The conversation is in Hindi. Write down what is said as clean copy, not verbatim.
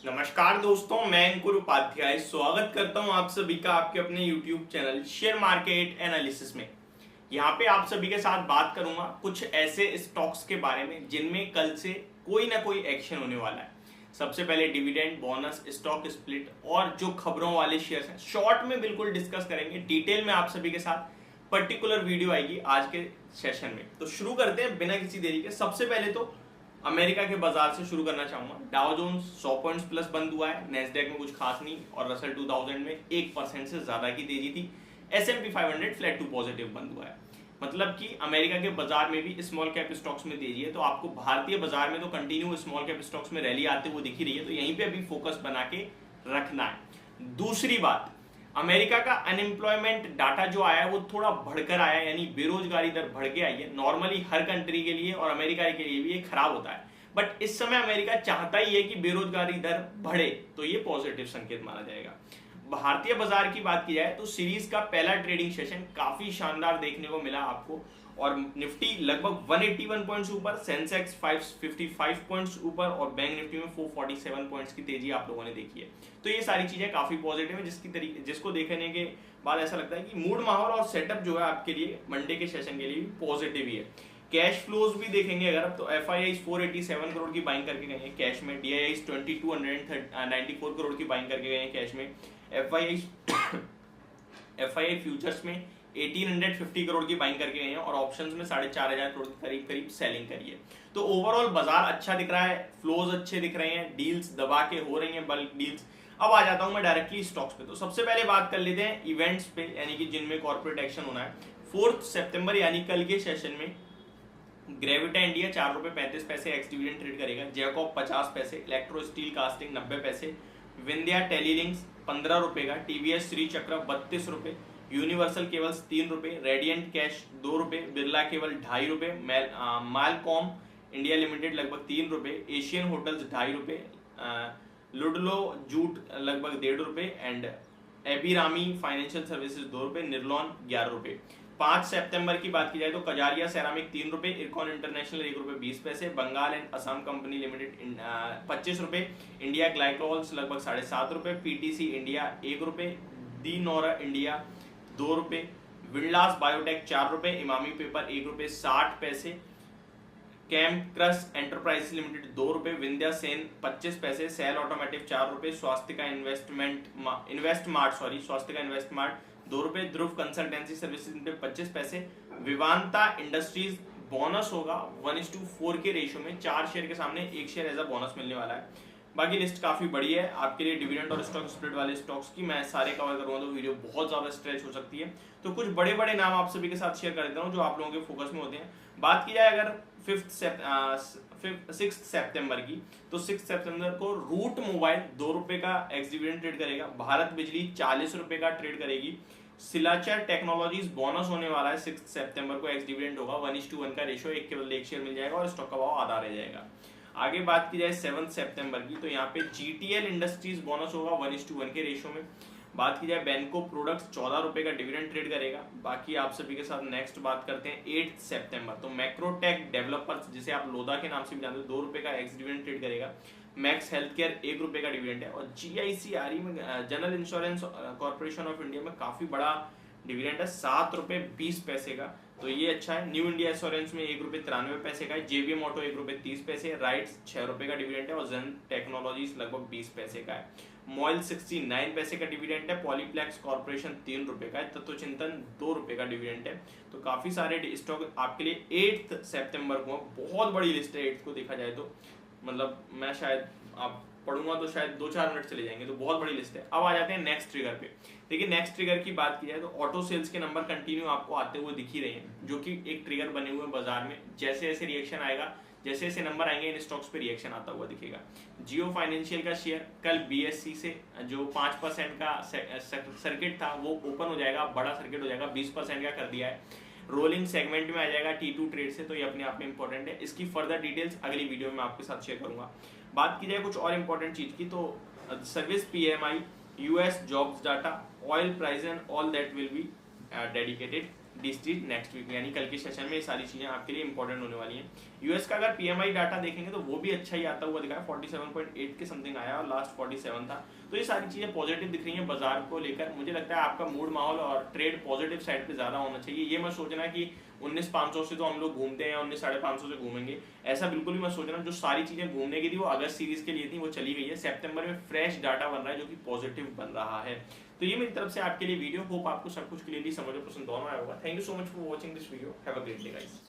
नमस्कार दोस्तों, मैं अंकुर उपाध्याय स्वागत करता हूं आप सभी का आपके अपने YouTube channel share market analysis में। यहां पे आप सभी के साथ बात करूंगा कुछ ऐसे स्टॉक्स के बारे में जिनमें कल से कोई ना कोई एक्शन होने वाला है। सबसे पहले डिविडेंड, बोनस, स्टॉक स्प्लिट और जो खबरों वाले शेयर्स हैं शॉर्ट में बिल्कुल डिस्कस करेंगे। डिटेल में आप सभी के साथ पर्टिकुलर वीडियो आएगी आज के सेशन में। तो शुरू करते हैं बिना किसी देरी के। सबसे पहले तो अमेरिका के बाजार से शुरू करना चाहूंगा। डाउ जोन्स 100 पॉइंट्स प्लस बंद हुआ है, नेस्डैक में कुछ खास नहीं और रसल 2000 में 1% से ज्यादा की तेजी थी। S&P 500 फ्लैट टू पॉजिटिव बंद हुआ है। मतलब कि अमेरिका के बाजार में भी स्मॉल कैप स्टॉक्स में तेजी है, तो आपको भारतीय बाजार में तो कंटिन्यू स्मॉल कैप स्टॉक्स में रैली आते हुए दिख ही रही है, तो यहीं पे अभी फोकस बना के रखना है। दूसरी बात, अमेरिका का अनएम्प्लॉयमेंट डाटा जो आया है वो थोड़ा बढ़कर आया है, यानी बेरोजगारी दर बढ़ के आई है। नॉर्मली हर कंट्री के लिए और अमेरिका के लिए भी ये खराब होता है, बट इस समय अमेरिका चाहता ही है कि बेरोजगारी दर बढ़े, तो ये पॉजिटिव संकेत माना जाएगा। भारतीय बाजार की बात की जाए तो सीरीज का पहला ट्रेडिंग सेशन काफी शानदार देखने को मिला आपको, और निफ्टी लगभग 181 पॉइंट्स ऊपर, सेंसेक्स 555 पॉइंट्स ऊपर और बैंक निफ्टी में 447 पॉइंट्स की तेजी आप लोगों ने देखी है। तो ये सारी चीजें काफी पॉजिटिव है, जिसको देखने के बाद ऐसा लगता है कि मूड, माहौल और सेटअप जो है आपके लिए मंडे के सेशन के लिए पॉजिटिव ही है। कैश फ्लोज भी देखेंगे अगर आप, तो FIIs 487 करोड़ की बाइंग करके गए हैं कैश में, DIIs 2294 करोड़ की बाइंग करके गए हैं कैश में, FII फ्यूचर्स में 1850 करोड़ की बाइंग करके गए हैं और ऑप्शंस में 4500 करोड़ के करीब करीब सेलिंग करी है। तो ओवरऑल बाजार अच्छा दिख रहा है, फ्लोज अच्छे दिख रहे हैं, डील्स दबा के हो रही हैं, बल्क डील्स। अब आ जाता हूं मैं डायरेक्टली स्टॉक्स पे। तो सबसे पहले बात कर लेते हैं इवेंट्स पे, यानी कि जिनमें कॉर्पोरेट एक्शन होना है। 4 सितंबर यानी कल के सेशन में ग्रेविटा इंडिया 4 रुपए 35 पैसे एक्स डिविडेंड ट्रेड करेगा, जैकॉब 50 पैसे, इलेक्ट्रो स्टील कास्टिंग 90 पैसे, विंध्या टेलीलिंक्स 15 रुपए का, TVS श्री चक्र 32 रुपए, यूनिवर्सल केबल्स 3 रुपए, रेडियंट कैश 2 रुपए, बिरला केबल 2.5 रुपए, मालकॉम इंडिया लिमिटेड लगभग 3 रुपए, एशियन होटल्स 2.5 रुपए, लुडलो जूट लगभग 1.5 रुपए एंड एबीरामी फाइनेंशियल सर्विसेज 2 रुपए, निर्लॉन 11 रुपए। 5 सितंबर की बात की जाए तो कजारिया सेरामिक 3 रुपए, इरकॉन इंटरनेशनल 1 रुपए 20 पैसे, Bengal and Assam company limited 25 रुपए, इंडिया ग्लाइकोल्स लगभग 7.5 रुपए, PTC इंडिया 1 रुपए, दी नोरा इंडिया 2 रुपए, विंडलास बायोटेक 4 रुपए, इमामी पेपर 1 रुपए 60 पैसे, कैम क्रस एंटरप्राइज लिमिटेड 2 रुपए, विंध्या सेन 25 पैसे, सेल ऑटोमेटिव 4 रुपए, स्वास्थ्य इन्वेस्ट मार्ट 2 रुपए, ध्रुव कंसल्टेंसी सर्विसेज पे 25 पैसे, विवांता इंडस्ट्रीज बोनस होगा 1:4 के रेशियो में, 4 शेयर के सामने 1 शेयर एज अ बोनस मिलने वाला है। बाकी लिस्ट काफी बड़ी है आपके लिए, डिविडेंड और स्टॉक स्प्लिट वाले स्टॉक्स की मैं सारे कवर करूंगा तो वीडियो बहुत ज्यादा स्ट्रेच हो सकती है। तो कुछ बड़े बड़े नाम आप सभी के साथ शेयर कर देता हूं जो आप लोगों के फोकस में होते हैं। बात की जाए अगर 6 सितंबर की, तो 6 सितंबर को रूट मोबाइल 2 रुपए का एक्स डिविडेंड ट्रेड करेगा, भारत बिजली 40 रुपए का ट्रेड करेगी, सिलाचर टेक्नोलॉजीज बोनस होने वाला है 6 सितंबर को, एक्स डिविडेंड होगा 1:1 का रेशियो, एक के बदले एक शेयर मिल जाएगा और स्टॉक का भाव आधा रह जाएगा। आगे बात की जाए 7 सितंबर की, तो यहाँ पे GTL इंडस्ट्रीज बोनस होगा 1:1 के रेशियो में। बात की जाए बैंको प्रोडक्ट्स 14 रुपए का डिविडेंड ट्रेड करेगा। बाकी आप सभी के साथ नेक्स्ट बात करते हैं 8 सितंबर, तो मैक्रोटेक डेवलपर्स जिसे आप लोधा के नाम से भी जानते हो 2 रुपए का एक्स डिविडेंड ट्रेड करेगा, मैक्स हेल्थ केयर 1 रुपए का डिविडेंड है, और GICRE में general insurance corporation of India में काफी बड़ा डिविडेंड है 7 रुपए 20 पैसे का, तो ये अच्छा है। न्यू इंडिया एश्योरेंस में 1 रुपए 93 पैसे का है, JVM ऑटो 1 रुपए 30 पैसे, राइट्स 6 रुपए का डिविडेंड है और जन टेक्नोलॉजीज लगभग 20 पैसे का है, मॉइल 69 पैसे का डिविडेंड है, पॉलीप्लेक्स कॉर्पोरेशन 3 रुपए का है, तत्वचिंतन 2 रुपए का डिविडेंड है। तो काफी सारे स्टॉक आपके लिए 8 सितंबर को, बहुत बड़ी लिस्ट है 8 को देखा जाए तो, मतलब मैं शायद आप पढ़ूंगा तो शायद 2-4 मिनट चले जाएंगे, तो बहुत बड़ी लिस्ट है। अब आ जाते हैं नेक्स्ट ट्रिगर पे। देखिए नेक्स्ट ट्रिगर की बात की जाए तो ऑटो सेल्स के नंबर कंटिन्यू आपको आते हुए दिख ही रहे हैं, जो कि एक ट्रिगर बने हुए बाजार में। जैसे जैसे रिएक्शन आएगा, जैसे जैसे नंबर आएंगे, इन स्टॉक्स पे रिएक्शन आता हुआ दिखेगा। जियो फाइनेंशियल का शेयर कल BSE से जो 5% का सर्किट था वो ओपन हो जाएगा, बड़ा सर्किट हो जाएगा, 20% का कर दिया है, रोलिंग सेगमेंट में आ जाएगा T2 ट्रेड से, तो ये अपने आप में इंपॉर्टेंट है। इसकी फर्दर डिटेल्स अगली वीडियो में आपके साथ शेयर करूंगा। बात की जाए कुछ और इंपॉर्टेंट चीज की, तो service PMI, US jobs data, oil price and all that will be dedicated district next week, यानी कल के सेशन में ये सारी चीजें आपके लिए इंपॉर्टेंट होने वाली हैं। यूएस का अगर पीएमआई डाटा देखेंगे तो वो भी अच्छा ही आता हुआ दिखा है, 47.8 के समथिंग आया और लास्ट 47 था। तो ये सारी चीजें पॉजिटिव दिख रही हैं बाजार को लेकर। मुझे लगता है आपका मूड माहौल और ट्रेड पॉजिटिव साइड पे ज्यादा होना चाहिए। ये मत सोचना कि 19,500 से तो हम लोग घूमते हैं, 19,550 से घूमेंगे, ऐसा बिल्कुल भी मत सोचना। जो सारी चीजें घूमने की थी वो अगस्त सीरीज के लिए थी, वो चली गई है। सितंबर में फ्रेश डाटा बन रहा है जो कि पॉजिटिव बन रहा है। तो ये मेरी तरफ से आपके लिए वीडियो, होप आपको सब कुछ क्लियरली समझ और पसंद दोनों आया होगा। Thank you so much for watching this video, have a great day guys.